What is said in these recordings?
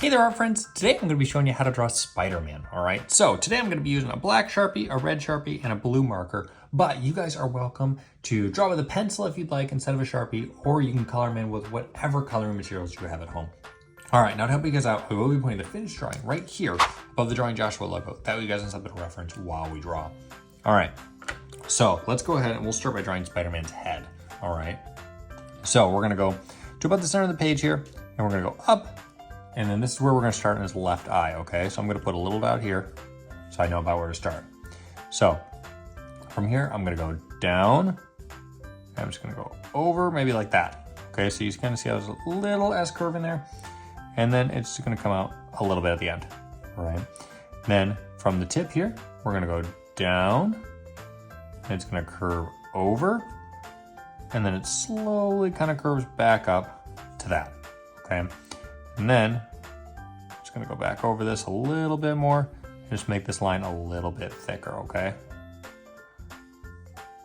Hey there, art friends. Today I'm going to be showing you how to draw Spider-Man, all right? So today I'm going to be using a black Sharpie, a red Sharpie, and a blue marker, but you guys are welcome to draw with a pencil if you'd like instead of a Sharpie, or you can color them in with whatever coloring materials you have at home. All right, now to help you guys out, I will be putting the finished drawing right here above the Drawing Joshua logo. That way you guys have something to reference while we draw. All right, so let's go ahead and we'll start by drawing Spider-Man's head, all right? So we're going to go to about the center of the page here, and we're going to go up. And then this is where we're going to start in his left eye, okay? So I'm going to put a little dot here so I know about where to start. So from here, I'm going to go down. I'm just going to go over, maybe like that. Okay, so you kind of see how there's a little S curve in there. And then it's going to come out a little bit at the end, all right? Then from the tip here, we're going to go down. And it's going to curve over. And then it slowly kind of curves back up to that, okay? And then I'm just gonna go back over this a little bit more and just make this line a little bit thicker, okay?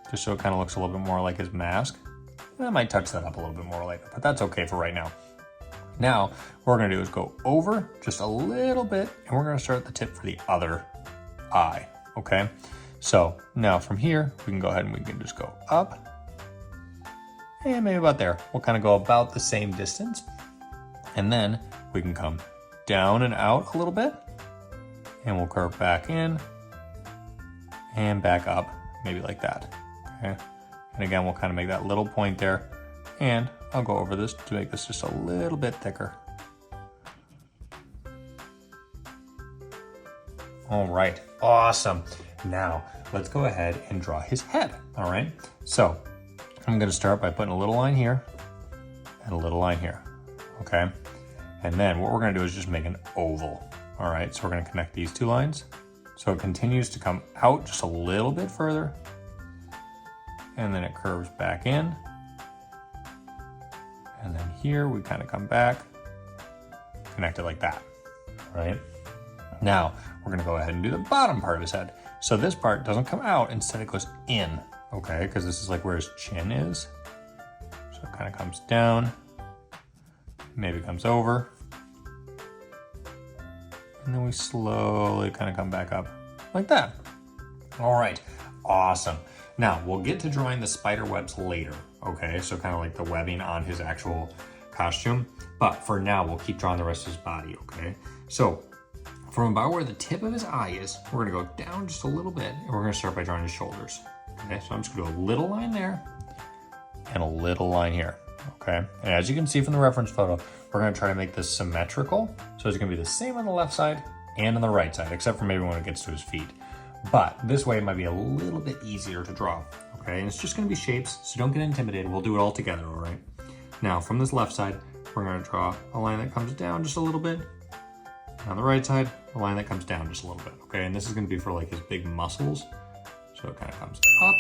Just so it kind of looks a little bit more like his mask. And I might touch that up a little bit more later, but that's okay for right now. Now, what we're gonna do is go over just a little bit and we're gonna start at the tip for the other eye, okay? So now from here, we can go ahead and we can just go up and maybe about there. We'll kind of go about the same distance. And then we can come down and out a little bit and we'll curve back in and back up, maybe like that, okay? And again, we'll kind of make that little point there and I'll go over this to make this just a little bit thicker. All right, awesome. Now let's go ahead and draw his head, all right? So I'm gonna start by putting a little line here and a little line here, okay? And then what we're gonna do is just make an oval. All right, so we're gonna connect these two lines. So it continues to come out just a little bit further. And then it curves back in. And then here we kind of come back, connect it like that, all right? Now, we're gonna go ahead and do the bottom part of his head. So this part doesn't come out, instead it goes in, okay? Because this is like where his chin is. So it kind of comes down, maybe comes over. And then we slowly kind of come back up like that. All right, awesome. Now we'll get to drawing the spider webs later, okay? So kind of like the webbing on his actual costume. But for now, we'll keep drawing the rest of his body, okay? So from about where the tip of his eye is, we're gonna go down just a little bit and we're gonna start by drawing his shoulders. Okay, so I'm just gonna do a little line there and a little line here, okay? And as you can see from the reference photo, we're gonna try to make this symmetrical. So it's gonna be the same on the left side and on the right side, except for maybe when it gets to his feet. But this way it might be a little bit easier to draw, okay? And it's just gonna be shapes, so don't get intimidated. We'll do it all together, all right? Now from this left side, we're gonna draw a line that comes down just a little bit. And on the right side, a line that comes down just a little bit, okay? And this is gonna be for like his big muscles. So it kind of comes up,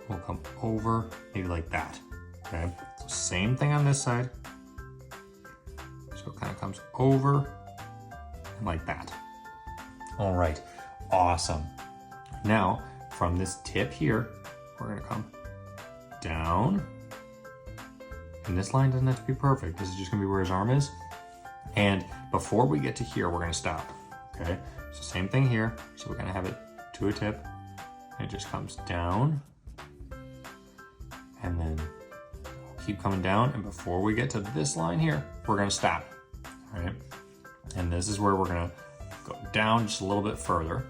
we'll come over, maybe like that, okay? So same thing on this side. So it kind of comes over and like that. All right, awesome. Now, from this tip here, we're gonna come down. And this line doesn't have to be perfect. This is just gonna be where his arm is. And before we get to here, we're gonna stop, okay? So same thing here. So we're gonna have it to a tip. And it just comes down. And then keep coming down, and before we get to this line here, we're gonna stop, all right? And this is where we're gonna go down just a little bit further.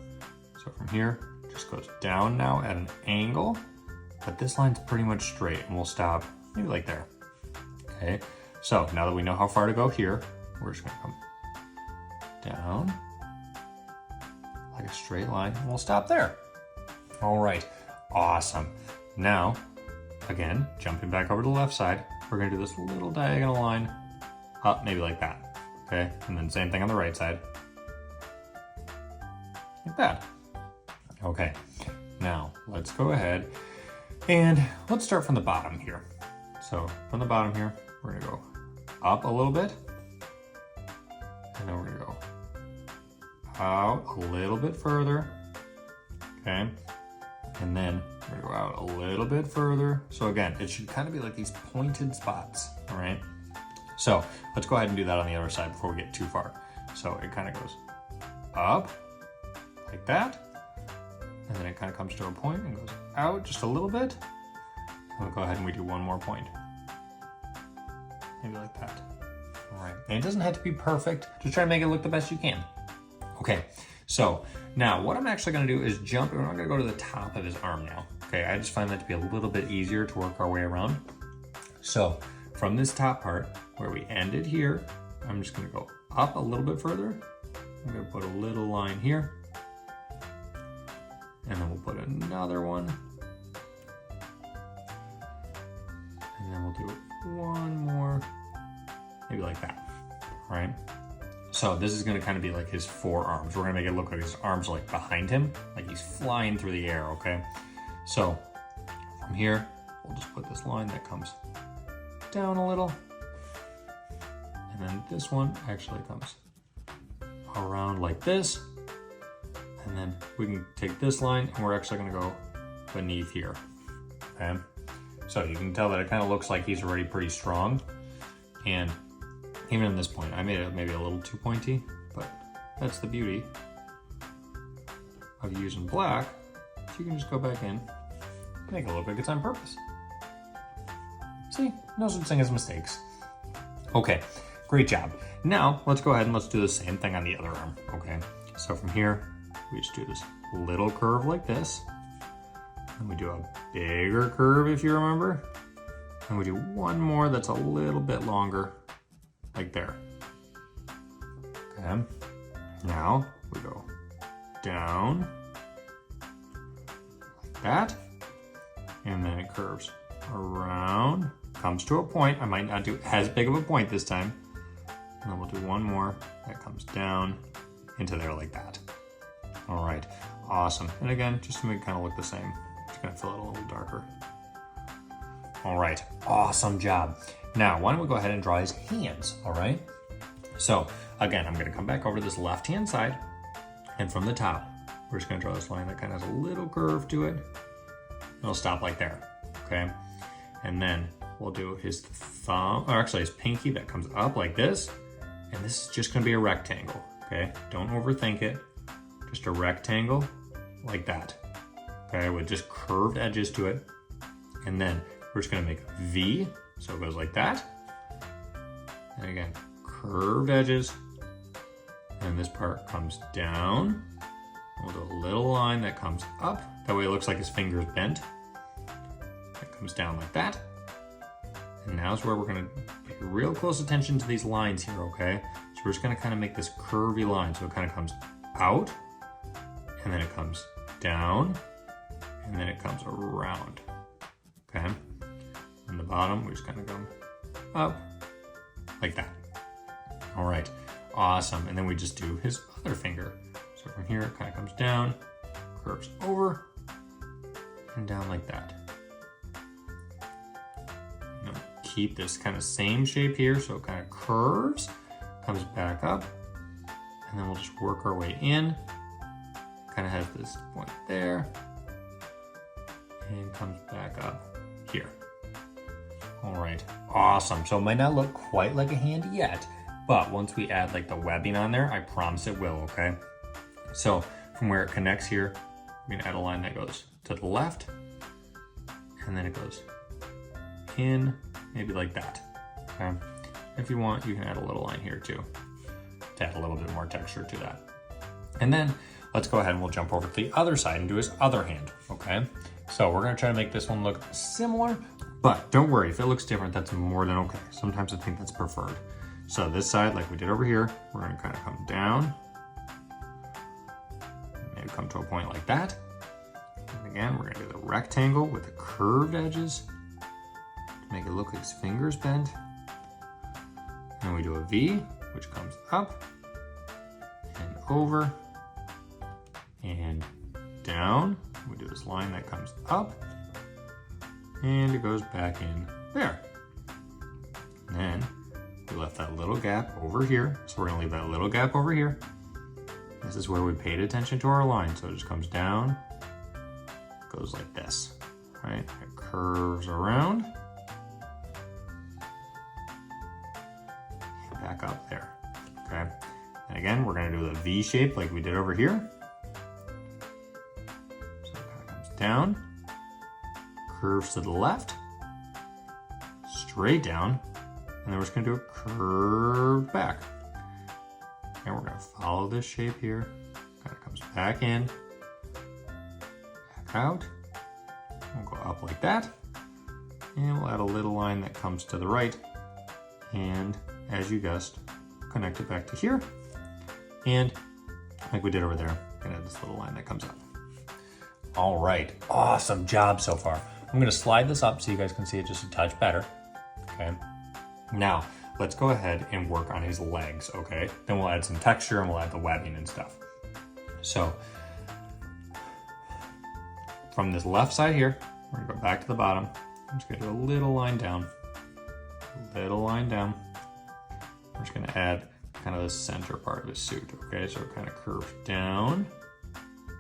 So from here, just goes down now at an angle, but this line's pretty much straight, and we'll stop maybe like there, okay? So now that we know how far to go here, we're just gonna come down like a straight line, and we'll stop there. All right, awesome. Now, again, jumping back over to the left side, we're gonna do this little diagonal line up, maybe like that, okay? And then same thing on the right side, like that. Okay, now let's go ahead and let's start from the bottom here. So from the bottom here, we're gonna go up a little bit, and then we're gonna go out a little bit further, okay? And then we're gonna go out a little bit further. So again, it should kind of be like these pointed spots, all right? So let's go ahead and do that on the other side before we get too far. So it kind of goes up like that. And then it kind of comes to a point and goes out just a little bit. We'll go ahead and we do one more point. Maybe like that. All right, and it doesn't have to be perfect. Just try to make it look the best you can. Okay, so now what I'm actually gonna do is jump, and I'm gonna go to the top of his arm now. Okay, I just find that to be a little bit easier to work our way around. So from this top part, where we ended here, I'm just gonna go up a little bit further. I'm gonna put a little line here. And then we'll put another one. And then we'll do one more, maybe like that, all right? So this is gonna kind of be like his forearms. We're gonna make it look like his arms are like behind him, like he's flying through the air, okay? So from here, we'll just put this line that comes down a little. And then this one actually comes around like this. And then we can take this line and we're actually gonna go beneath here, okay? So you can tell that it kind of looks like he's already pretty strong. And even at this point, I made it maybe a little too pointy, but that's the beauty of using black. So you can just go back in, make it look like it's on purpose. See, no such thing as mistakes. Okay, great job. Now let's go ahead and let's do the same thing on the other arm, okay? So from here, we just do this little curve like this. And we do a bigger curve if you remember. And we do one more that's a little bit longer, like there. Okay. Now we go down like that. And then it curves around, comes to a point. I might not do as big of a point this time. And then we'll do one more that comes down into there like that. All right, awesome. And again, just to make it kind of look the same, just gonna fill it a little darker. All right, awesome job. Now, why don't we go ahead and draw his hands, all right? So again, I'm gonna come back over to this left-hand side, and from the top, we're just gonna draw this line that kind of has a little curve to it. It'll stop like there, okay? And then we'll do his thumb, or actually his pinky that comes up like this, and this is just gonna be a rectangle, okay? Don't overthink it. Just a rectangle like that, okay, with just curved edges to it. And then we're just gonna make a V, so it goes like that. And again, curved edges. And this part comes down. We'll do a little line that comes up. That way it looks like his finger's bent. That comes down like that. And now's where we're gonna pay real close attention to these lines here, okay? So we're just gonna kind of make this curvy line. So it kind of comes out, and then it comes down, and then it comes around, okay? And the bottom, we just kind of go up like that. All right, awesome. And then we just do his other finger. So from here, it kind of comes down, curves over, and down like that. Now keep this kind of same shape here, so it kind of curves, comes back up, and then we'll just work our way in. Kind of has this point there, and comes back up here. All right, awesome. So it might not look quite like a hand yet, but once we add like the webbing on there, I promise it will, okay? So from where it connects here, we're gonna add a line that goes to the left, and then it goes in, maybe like that, okay? If you want, you can add a little line here too, to add a little bit more texture to that. And then let's go ahead and we'll jump over to the other side and do his other hand, okay? So we're gonna try to make this one look similar, but don't worry, if it looks different, that's more than okay. Sometimes I think that's preferred. So this side, like we did over here, we're gonna kind of come down, maybe come to a point like that. And again, we're gonna do the rectangle with the curved edges to make it look like his fingers bent. And we do a V, which comes up and over and down. We do this line that comes up and it goes back in there. And then we left that little gap over here. So we're gonna leave that little gap over here. This is where we paid attention to our line. So it just comes down, goes like this, right? It curves around. back up there, okay? And again, we're gonna do the V shape like we did over here. So it kind of comes down, curves to the left, straight down, and then we're just gonna do a curve back. And we're gonna follow this shape here, kind of comes back in, back out. We'll go up like that, and we'll add a little line that comes to the right, and as you guessed, connect it back to here, and like we did over there, gonna add this little line that comes up. All right, awesome job so far. I'm gonna slide this up so you guys can see it just a touch better, okay? Now, let's go ahead and work on his legs, okay? Then we'll add some texture and we'll add the webbing and stuff. So, from this left side here, we're gonna go back to the bottom. I'm just gonna do a little line down, little line down. We're just gonna add kind of the center part of his suit, okay? So it kind of curves down,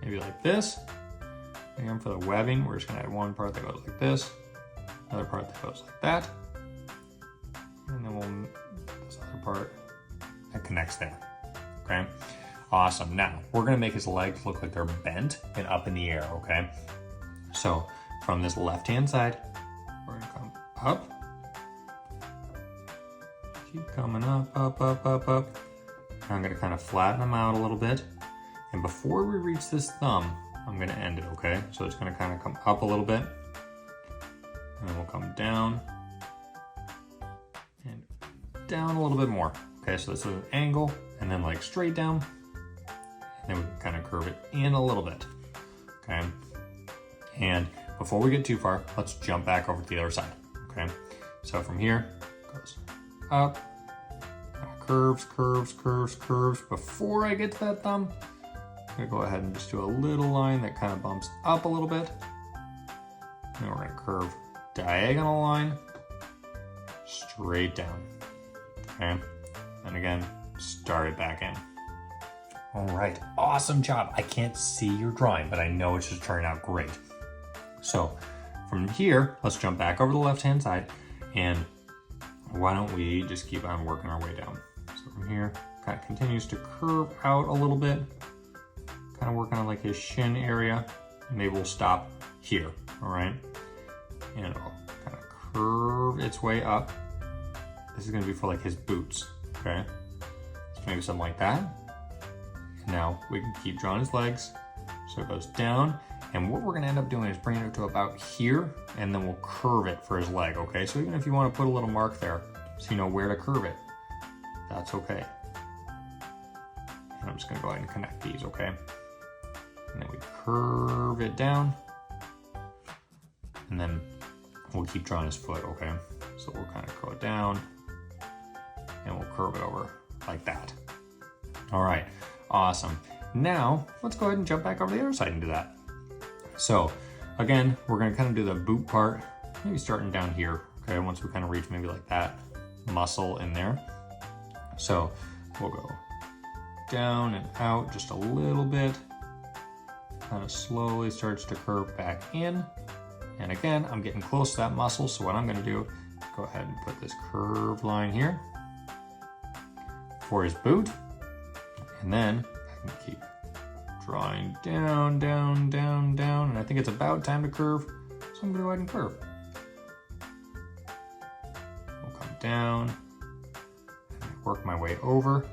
maybe like this. Again, for the webbing, we're just gonna add one part that goes like this, another part that goes like that, and then we'll, this other part that connects there, okay? Awesome, now we're gonna make his legs look like they're bent and up in the air, okay? So from this left-hand side, we're gonna come up, keep coming up, up, up, up, up. And I'm gonna kind of flatten them out a little bit. And before we reach this thumb, I'm gonna end it, okay? So it's gonna kind of come up a little bit, and then we'll come down, and down a little bit more. Okay, so this is an angle, and then like straight down, and then we can kind of curve it in a little bit, okay? And before we get too far, let's jump back over to the other side, okay? So from here, goes up, curves, curves, curves, curves. Before I get to that thumb, I'm gonna go ahead and just do a little line that kind of bumps up a little bit. And we're gonna curve diagonal line straight down, okay? And again, start it back in. All right, awesome job. I can't see your drawing, but I know it's just turning out great. So from here, let's jump back over the left-hand side, and why don't we just keep on working our way down. So from here, kind of continues to curve out a little bit, kind of working on like his shin area. Maybe we'll stop here, all right? And it'll kind of curve its way up. This is gonna be for like his boots, okay? So maybe something like that. And now we can keep drawing his legs. So it goes down. And what we're gonna end up doing is bringing it to about here, and then we'll curve it for his leg, okay? So even if you wanna put a little mark there, so you know where to curve it, that's okay. And I'm just gonna go ahead and connect these, okay? And then we curve it down, and then we'll keep drawing his foot, okay? So we'll kind of go down, and we'll curve it over like that. All right, awesome. Now, let's go ahead and jump back over the other side and do that. So again, we're gonna kind of do the boot part, maybe starting down here, okay? Once we kind of reach maybe like that muscle in there. So we'll go down and out just a little bit, kind of slowly starts to curve back in. And again, I'm getting close to that muscle, so what I'm gonna do, go ahead and put this curved line here for his boot, and then I can keep drawing down, down, down, down, and I think it's about time to curve, so I'm gonna go ahead and curve. We'll come down, work my way over.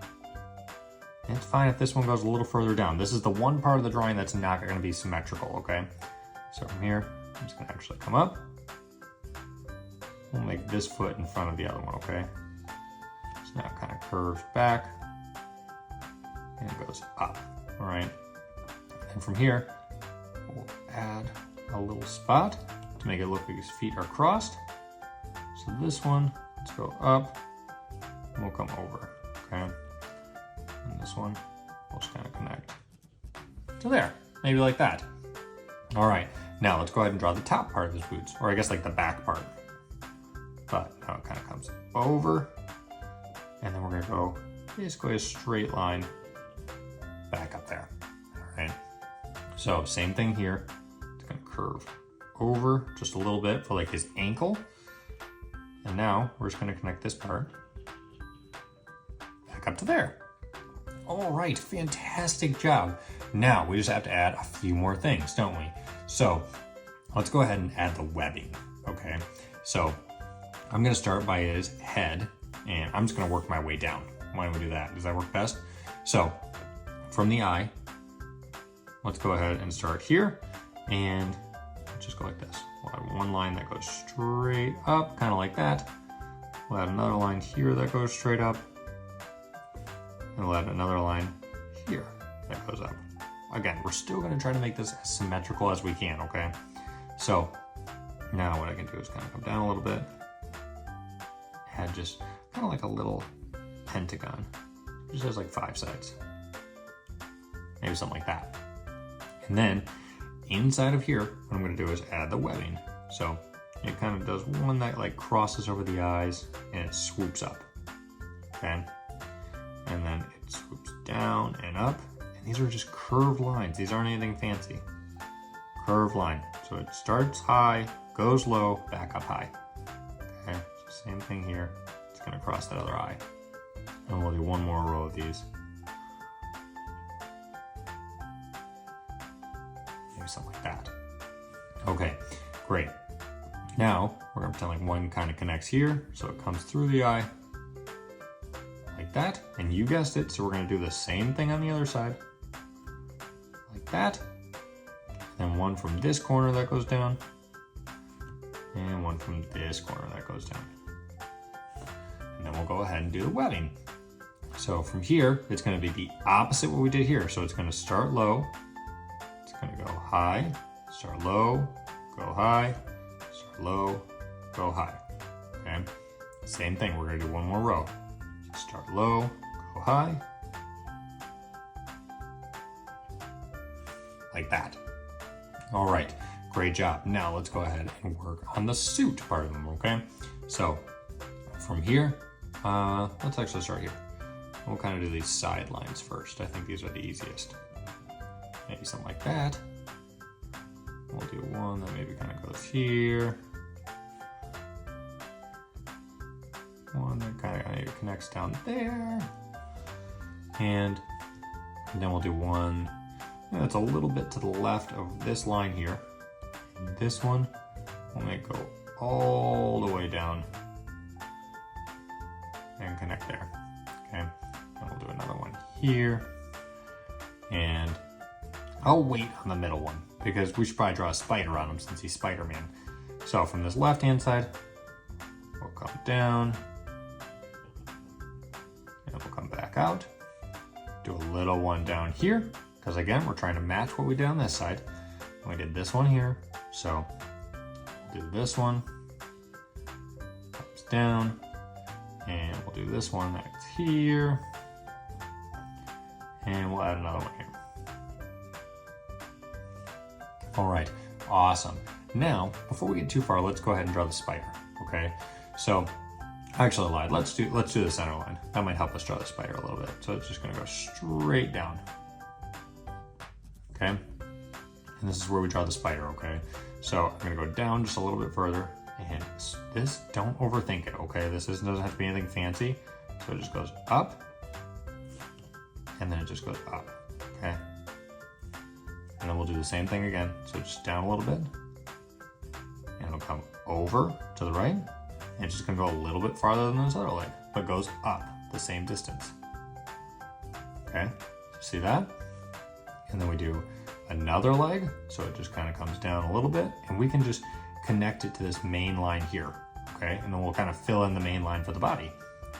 And it's fine if this one goes a little further down. This is the one part of the drawing that's not gonna be symmetrical, okay? So from here, I'm just gonna actually come up. We'll make this foot in front of the other one, okay? So now it kind of curves back and it goes up, all right? And from here, we'll add a little spot to make it look like his feet are crossed. So this one, let's go up, and we'll come over, okay? And this one, we'll just kind of connect to there, maybe like that. All right, now let's go ahead and draw the top part of his boots, or I guess like the back part. But now it kind of comes over, and then we're gonna go basically a straight line back up there, all right? So same thing here, it's gonna curve over just a little bit for like his ankle. And now we're just gonna connect this part back up to there. All right, fantastic job. Now we just have to add a few more things, don't we? So let's go ahead and add the webbing, okay? So I'm gonna start by his head, and I'm just gonna work my way down. Why don't we do that? Does that work best? So from the eye, let's go ahead and start here, and just go like this. We'll have one line that goes straight up, kind of like that. We'll add another line here that goes straight up, and we'll add another line here that goes up. Again, we're still gonna try to make this as symmetrical as we can, okay? So now what I can do is kind of come down a little bit, add just kind of like a little pentagon. Just has like 5 sides. Maybe something like that. And then inside of here, what I'm gonna do is add the webbing. So it kind of does one that like crosses over the eyes and it swoops up, okay? And then it swoops down and up. And these are just curved lines. These aren't anything fancy. Curved line. So it starts high, goes low, back up high. Okay, so same thing here. It's gonna cross that other eye. And we'll do one more row of these. Maybe something like that. Okay, great. Now, we're gonna pretend like one kind of connects here, so it comes through the eye, like that. And you guessed it, so we're gonna do the same thing on the other side, like that. Then one from this corner that goes down, and one from this corner that goes down. And then we'll go ahead and do the webbing. So from here, it's gonna be the opposite what we did here. So it's gonna start low, it's gonna go high, start low, go high, start low, go high, okay? Same thing, we're gonna do one more row. Start low, go high, like that. All right, great job. Now let's go ahead and work on the suit part of them, okay? So from here, let's actually start here. We'll kind of do these side lines first. I think these are the easiest. Maybe something like that. We'll do one that maybe kind of goes here. One that kind of connects down there. And then we'll do one that's a little bit to the left of this line here. And this one, we'll make go all the way down and connect there, okay? And we'll do another one here. And I'll wait on the middle one because we should probably draw a spider on him since he's Spider-Man. So from this left-hand side, we'll come down and we'll come back out. Do a little one down here because again, we're trying to match what we did on this side. And we did this one here. So we'll do this one, comes down, and we'll do this one that's here. And we'll add another one here. All right, awesome. Now, before we get too far, let's go ahead and draw the spider, okay? So, actually I lied, let's do the center line. That might help us draw the spider a little bit. So it's just gonna go straight down, okay? And this is where we draw the spider, okay? So I'm gonna go down just a little bit further, and this, don't overthink it, okay? This doesn't have to be anything fancy. So it just goes up, and then it just goes up, okay? And then we'll do the same thing again. So just down a little bit, and it'll come over to the right, and it's just gonna go a little bit farther than this other leg, but goes up the same distance, okay? See that? And then we do another leg, so it just kind of comes down a little bit, and we can just connect it to this main line here, okay? And then we'll kind of fill in the main line for the body.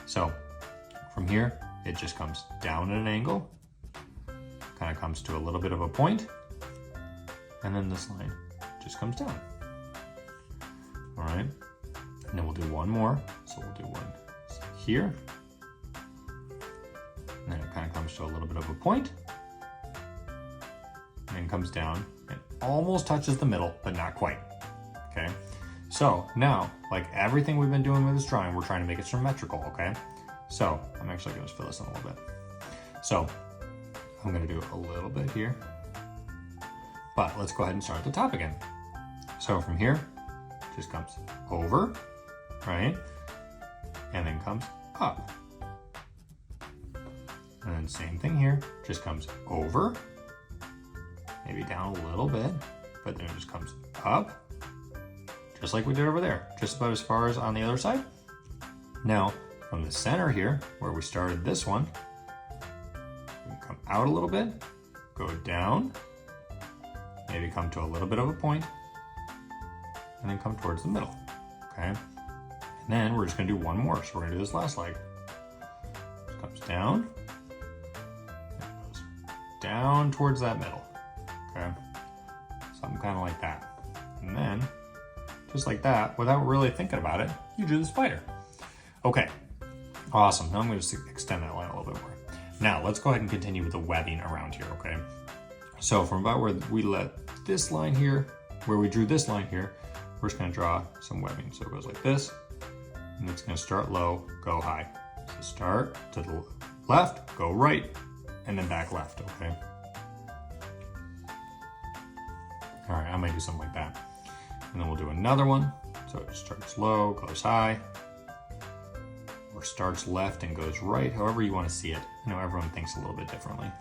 So from here, it just comes down at an angle, kind of comes to a little bit of a point, and then this line just comes down. All right, and then we'll do one more. So we'll do one here, and then it kind of comes to a little bit of a point, and then comes down and almost touches the middle, but not quite, okay? So now, like everything we've been doing with this drawing, we're trying to make it symmetrical, okay? So I'm actually gonna fill this in a little bit. So I'm gonna do a little bit here, but let's go ahead and start at the top again. So from here, just comes over, right? And then comes up. And then same thing here, just comes over, maybe down a little bit, but then it just comes up, just like we did over there, just about as far as on the other side. Now, from the center here, where we started this one, we can come out a little bit, go down, maybe come to a little bit of a point, and then come towards the middle, okay? And then we're just gonna do one more, so we're gonna do this last leg. It comes down, down towards that middle, okay? Something kind of like that. And then, just like that, without really thinking about it, you drew the spider. Okay, awesome. Now I'm going to extend that line a little bit more. Now, let's go ahead and continue with the webbing around here, okay? So from about where we let this line here, where we drew this line here, we're just going to draw some webbing. So it goes like this, and it's going to start low, go high. So start to the left, go right, and then back left, okay? All right, I might do something like that. And then we'll do another one. So it starts low, goes high, or starts left and goes right, however you want to see it. I know everyone thinks a little bit differently.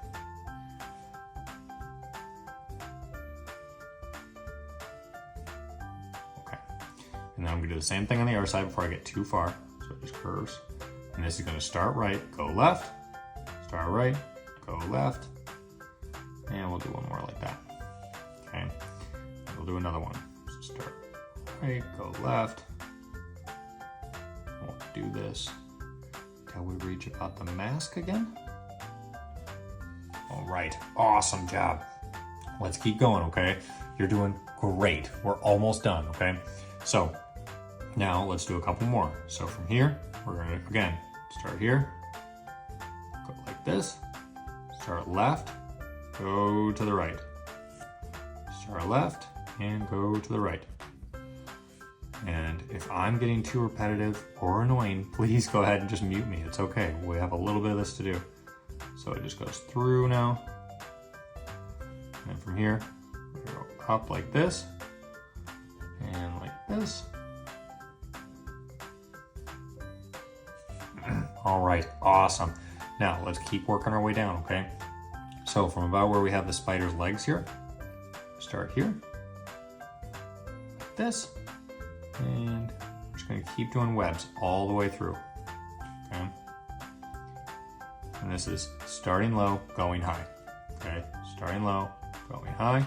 Okay, and then I'm gonna do the same thing on the other side before I get too far. So it just curves. And this is gonna start right, go left, start right, go left, and we'll do one more like that, okay? And we'll do another one. So start right, go left. We'll do this till we reach about the mask again. All right, awesome job. Let's keep going, okay? You're doing great. We're almost done, okay? So now let's do a couple more. So from here, we're gonna, again, start here, go like this, start left, go to the right. Start left and go to the right. And if I'm getting too repetitive or annoying, please go ahead and just mute me. It's okay. We have a little bit of this to do. So it just goes through now. And from here, we go up like this and like this. All right, awesome. Now let's keep working our way down, okay? So from about where we have the spider's legs here, start here, like this. And we're just going to keep doing webs all the way through, okay? And this is starting low, going high, okay? Starting low, going high.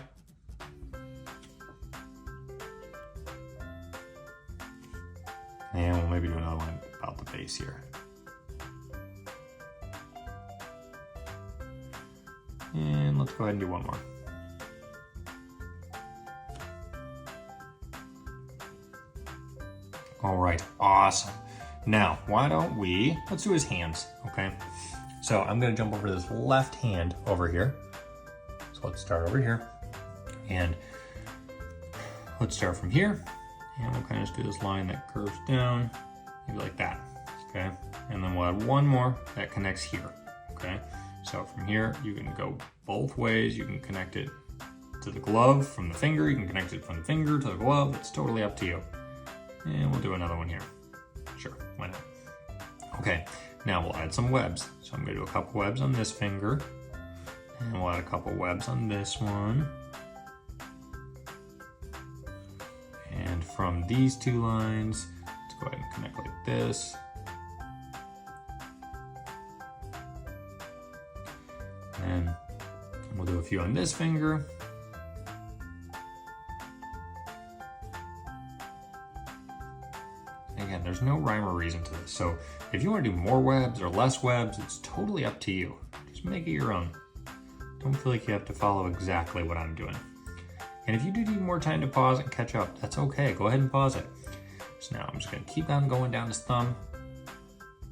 And we'll maybe do another one about the base here. And let's go ahead and do one more. All right, awesome. Now, why don't let's do his hands, okay? So I'm gonna jump over to this left hand over here. So let's start over here. And let's start from here. And we'll kind of just do this line that curves down, maybe like that, okay? And then we'll add one more that connects here, okay? So from here, you can go both ways. You can connect it to the glove from the finger. You can connect it from the finger to the glove. It's totally up to you. And we'll do another one here. Sure, why not? Okay, now we'll add some webs. So I'm gonna do a couple webs on this finger, and we'll add a couple webs on this one. And from these two lines, let's go ahead and connect like this. And we'll do a few on this finger. Again, there's no rhyme or reason to this. So if you want to do more webs or less webs, it's totally up to you. Just make it your own. Don't feel like you have to follow exactly what I'm doing. And if you do need more time to pause and catch up, that's okay. Go ahead and pause it. So now I'm just going to keep on going down his thumb.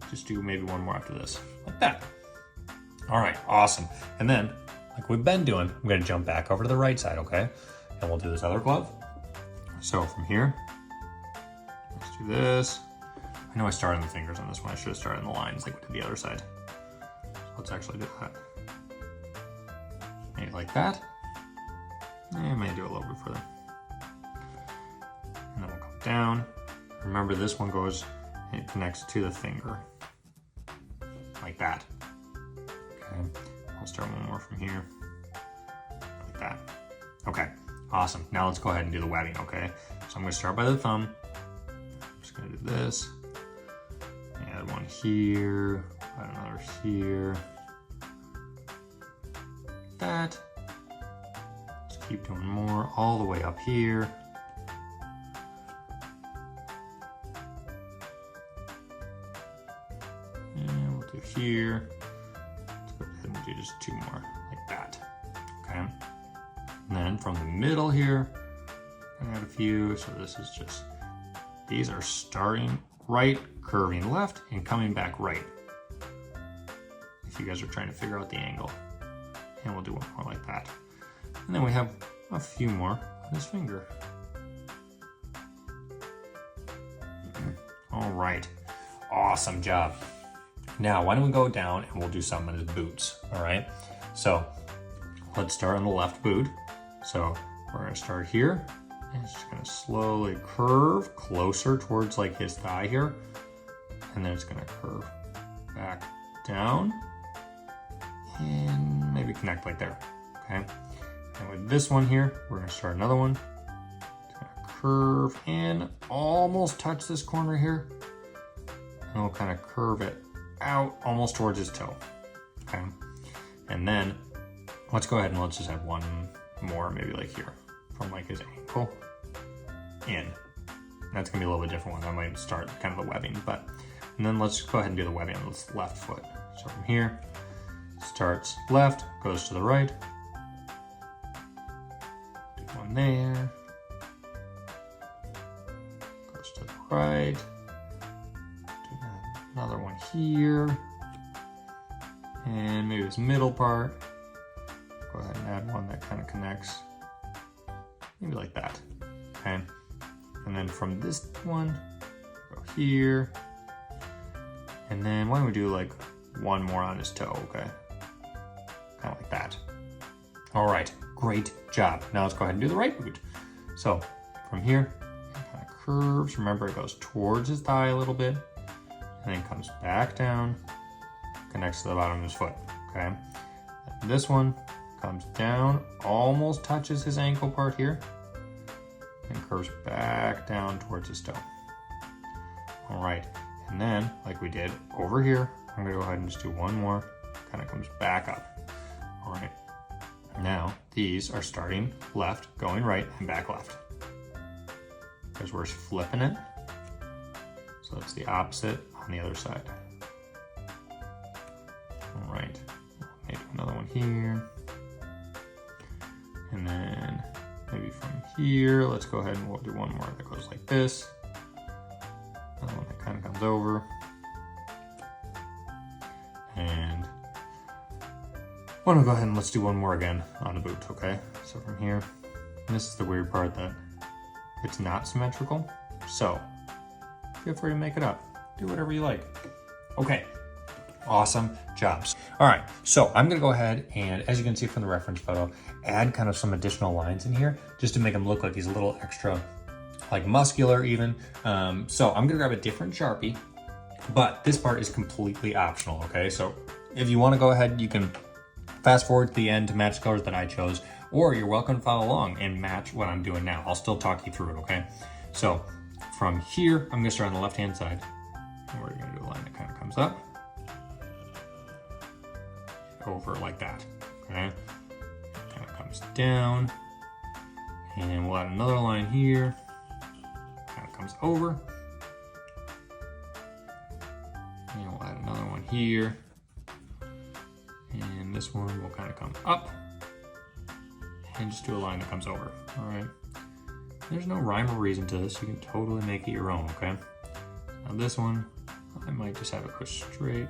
Just do maybe one more after this, like that. All right, awesome. And then, like we've been doing, I'm going to jump back over to the right side, okay? And we'll do this other glove. So from here, let's do this. I know I started on the fingers on this one. I should have started on the lines like we did the other side. So let's actually do that. Maybe like that. And I may do a little bit further. And then we'll come down. Remember, this one goes, it connects to the finger. Like that. Okay, I'll start one more from here, like that. Okay, awesome. Now let's go ahead and do the webbing, okay? So I'm gonna start by the thumb. I'm just gonna do this. Add one here, add another here. That. Just keep doing more all the way up here. And we'll do here. Let's go ahead and do just two more, like that. Okay. And then from the middle here, I add a few. So this is just, these are starting right, curving left, and coming back right. If you guys are trying to figure out the angle. And we'll do one more like that. And then we have a few more on his finger. All right, awesome job. Now, why don't we go down and we'll do some on his boots, all right? So let's start on the left boot. So we're gonna start here, and it's just gonna slowly curve closer towards like his thigh here. And then it's gonna curve back down and maybe connect like there, okay? And with this one here, we're gonna start another one. It's gonna curve and almost touch this corner here. And we'll kind of curve it out almost towards his toe, okay? And then let's go ahead and let's just add one more, maybe like here, from like his ankle in. That's gonna be a little bit different one. That might start kind of the webbing, but, and then let's go ahead and do the webbing on this left foot. So from here, starts left, goes to the right. Do one there. Goes to the right. Do another one here. And maybe this middle part. Go ahead and add one that kind of connects. Maybe like that. Okay. And then from this one, go here. And then why don't we do like one more on his toe, okay? Kind of like that. All right, great job. Now let's go ahead and do the right boot. So from here, it kind of curves. Remember, it goes towards his thigh a little bit, and then comes back down, connects to the bottom of his foot, okay? And this one comes down, almost touches his ankle part here, and curves back down towards his toe. All right, and then, like we did over here, I'm gonna go ahead and just do one more, kind of comes back up. All right, now these are starting left, going right, and back left. Because we're flipping it. So it's the opposite on the other side. All right, maybe another one here. And then maybe from here, let's go ahead and we'll do one more that goes like this. Another one that kind of comes over. And why don't we go ahead and let's do one more again on the boot, okay? So from here, and this is the weird part that it's not symmetrical. So feel free to make it up. Do whatever you like. Okay, awesome jobs. All right, so I'm gonna go ahead and, as you can see from the reference photo, add kind of some additional lines in here just to make them look like he's a little extra, like muscular even. So I'm gonna grab a different Sharpie, but this part is completely optional, okay? So if you wanna go ahead, you can fast forward to the end to match the colors that I chose, or you're welcome to follow along and match what I'm doing now. I'll still talk you through it, okay? So from here, I'm gonna start on the left-hand side, and we're gonna do a line that kind of comes up, over like that, okay? Kind of comes down, and we'll add another line here, kind of comes over, and we'll add another one here, and this one will kind of come up, and just do a line that comes over, all right? There's no rhyme or reason to this. You can totally make it your own, okay? Now this one, I might just have it go straight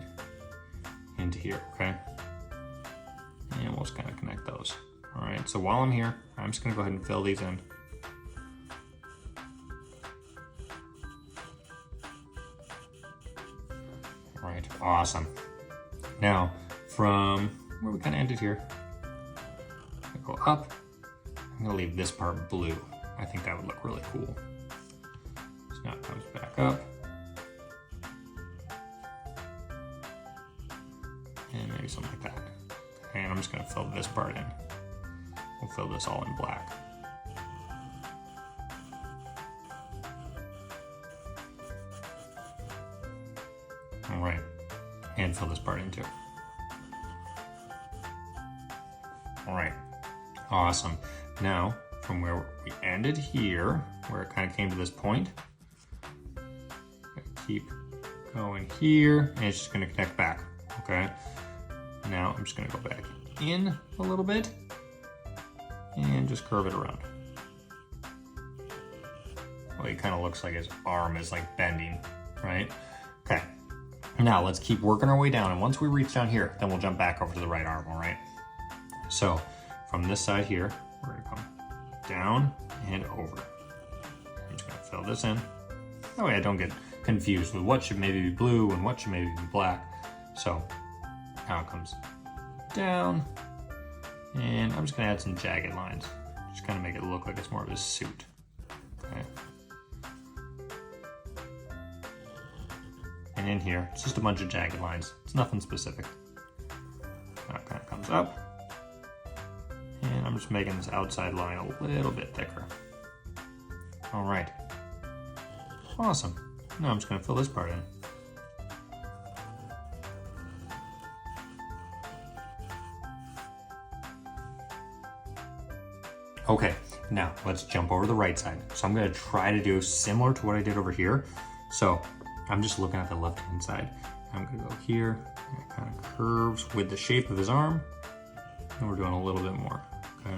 into here, okay? And we'll just kind of connect those. All right, so while I'm here, I'm just gonna go ahead and fill these in. All right, awesome. Now, from where we kind of ended here, I go up, I'm gonna leave this part blue. I think that would look really cool. So now it comes back up. and maybe something like that. And I'm just gonna fill this part in. We'll fill this all in black. All right, and fill this part in too. All right, awesome. Now, from where we ended here, where it kind of came to this point, keep going here, and it's just gonna connect back, okay? Now, I'm just gonna go back in a little bit, and just curve it around. Well, it kind of looks like his arm is like bending, right? Okay. Now let's keep working our way down, and once we reach down here, then we'll jump back over to the right arm, all right? So from this side here, we're gonna come down and over. I'm just gonna fill this in. That way I don't get confused with what should maybe be blue and what should maybe be black. So now it comes down, and I'm just gonna add some jagged lines. Just kind of make it look like it's more of a suit, okay? And in here, it's just a bunch of jagged lines. It's nothing specific. Now it kind of comes up. And I'm just making this outside line a little bit thicker. All right. Awesome. Now I'm just gonna fill this part in. Okay, now let's jump over to the right side. So I'm gonna try to do similar to what I did over here. So I'm just looking at the left-hand side. I'm gonna go here, and it kind of curves with the shape of his arm. And we're doing a little bit more, okay?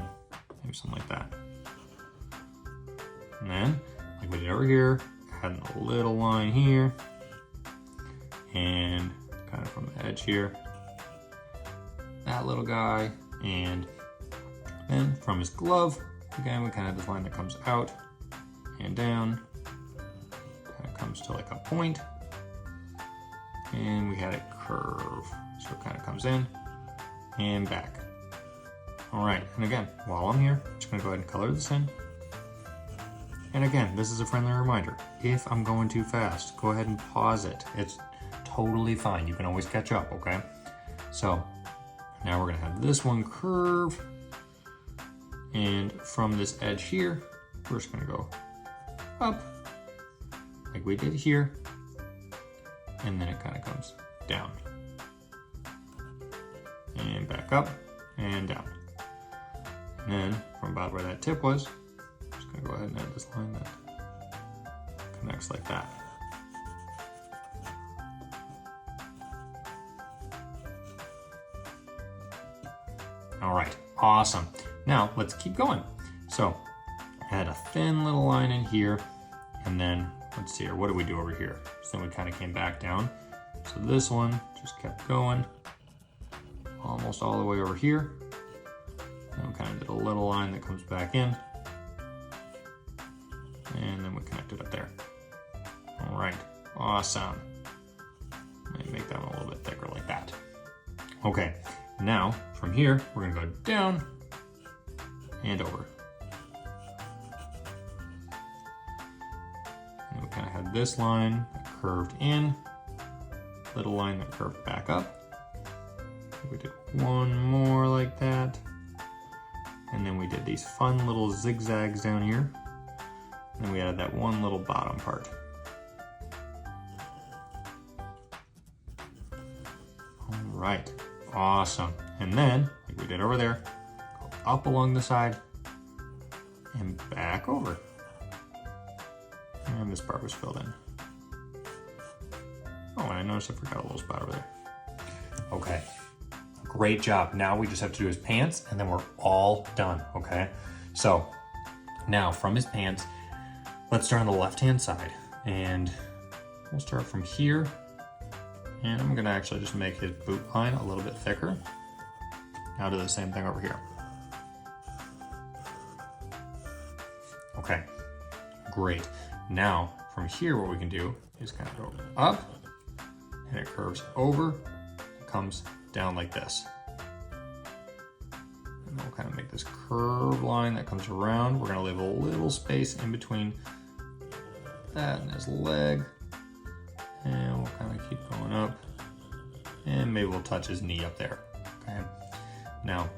Maybe something like that. And then, like we did over here, adding a little line here, and kind of from the edge here, that little guy, and then from his glove, again, we kind of have this line that comes out and down, comes to like a point, and we had it curve, so it kind of comes in and back. All right, and again, while I'm here, I'm just gonna go ahead and color this in. And again, this is a friendly reminder, if I'm going too fast, go ahead and pause it. It's totally fine, you can always catch up, okay? So now we're gonna have this one curve, and from this edge here, we're just gonna go up, like we did here, and then it kind of comes down and back up and down. And then from about where that tip was, I'm just gonna go ahead and add this line that connects like that. All right, awesome. Now let's keep going. So add a thin little line in here, and then let's see here, what did we do over here? So then we kind of came back down. So this one just kept going almost all the way over here. And we kind of did a little line that comes back in. And then we connected up there. All right, awesome. Maybe make that one a little bit thicker like that. Okay, now from here, we're gonna go down and over. And we kind of had this line that curved in, little line that curved back up. We did one more like that. And then we did these fun little zigzags down here. And then we added that one little bottom part. All right, awesome. And then, like we did over there, go up along the side and back over. And this part was filled in. Oh, and I noticed I forgot a little spot over there. Okay, great job. Now we just have to do his pants and then we're all done, okay? So now from his pants, let's start on the left-hand side and we'll start from here. And I'm gonna actually just make his boot line a little bit thicker. Now do the same thing over here. Okay, great. Now from here, what we can do is kind of go up and it curves over, it comes down like this. And we'll kind of make this curved line that comes around. We're gonna leave a little space in between that and his leg. And we'll kind of keep going up and maybe we'll touch his knee up there, okay? Now,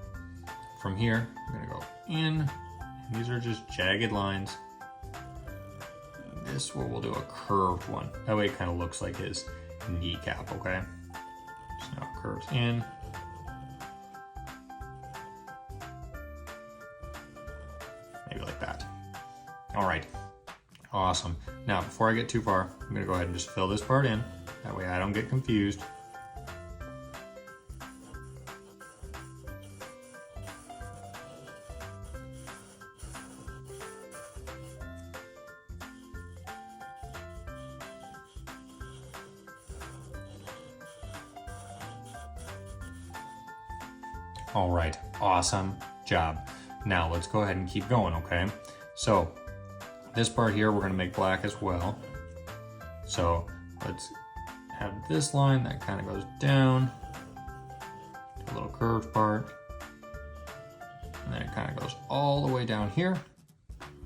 from here, I'm gonna go in, and these are just jagged lines. This one we'll do a curved one. That way it kind of looks like his kneecap, okay? So now it curves in. Maybe like that. All right, awesome. Now, before I get too far, I'm gonna go ahead and just fill this part in. That way I don't get confused. All right, awesome job. Now let's go ahead and keep going, okay? So this part here, we're gonna make black as well. So let's have this line that kind of goes down, a little curved part, and then it kind of goes all the way down here.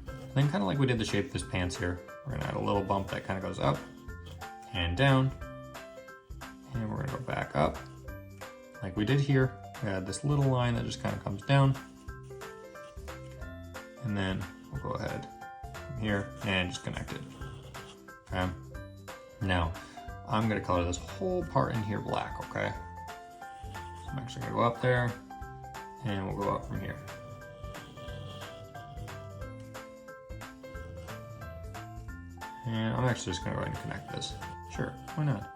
And then kind of like we did the shape of his pants here, we're gonna add a little bump that kind of goes up and down, and we're gonna go back up like we did here. We add this little line that just kind of comes down, and then we'll go ahead from here and just connect it, okay? Now, I'm gonna color this whole part in here black, okay? So I'm actually gonna go up there, and we'll go up from here. And I'm actually just gonna go ahead and connect this. Sure, why not?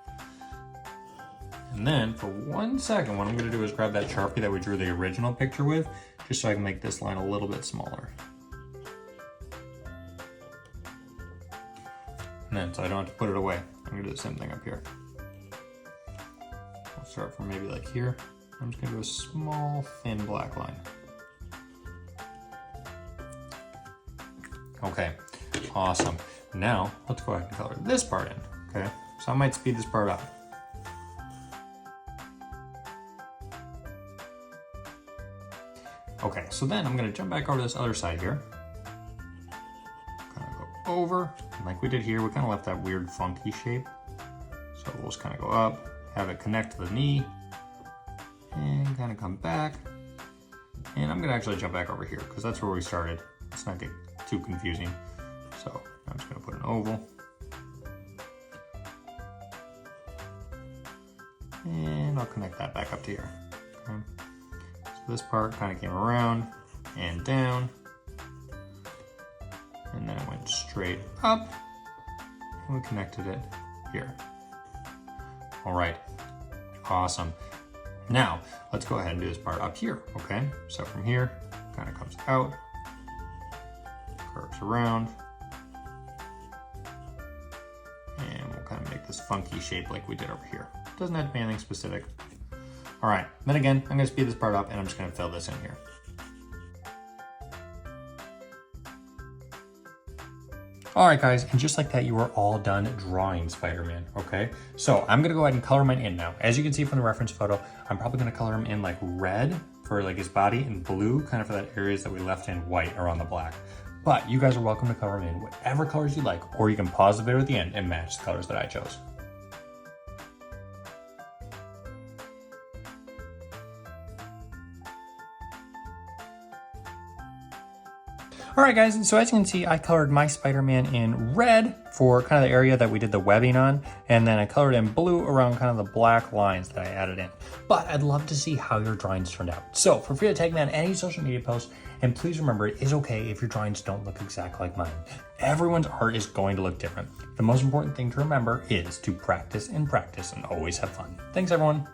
And then for 1 second, what I'm gonna do is grab that Sharpie that we drew the original picture with, just so I can make this line a little bit smaller. And then, so I don't have to put it away, I'm gonna do the same thing up here. I'll start from maybe like here. I'm just gonna do a small, thin black line. Okay, awesome. Now, let's go ahead and color this part in, okay? So I might speed this part up. Okay, so then I'm gonna jump back over to this other side here. Kind of go over, and like we did here, we kind of left that weird funky shape. So we'll just kind of go up, have it connect to the knee, and kind of come back. And I'm gonna actually jump back over here, because that's where we started. Let's not get too confusing. So I'm just gonna put an oval. And I'll connect that back up to here. Okay. So this part kind of came around and down, and then it went straight up, and we connected it here. All right, awesome. Now, let's go ahead and do this part up here, okay? So from here, kind of comes out, curves around, and we'll kind of make this funky shape like we did over here. Doesn't have to be anything specific. All right, then again, I'm gonna speed this part up and I'm just gonna fill this in here. All right, guys, and just like that, you are all done drawing Spider-Man, okay? So I'm gonna go ahead and color mine in now. As you can see from the reference photo, I'm probably gonna color him in like red for like his body and blue kind of for that areas that we left in white around the black. But you guys are welcome to color him in whatever colors you like, or you can pause the video at the end and match the colors that I chose. All right, guys, so as you can see, I colored my Spider-Man in red for kind of the area that we did the webbing on, and then I colored in blue around kind of the black lines that I added in. But I'd love to see how your drawings turned out. So feel free to tag me on any social media posts, and please remember, it is okay if your drawings don't look exactly like mine. Everyone's art is going to look different. The most important thing to remember is to practice and always have fun. Thanks, everyone.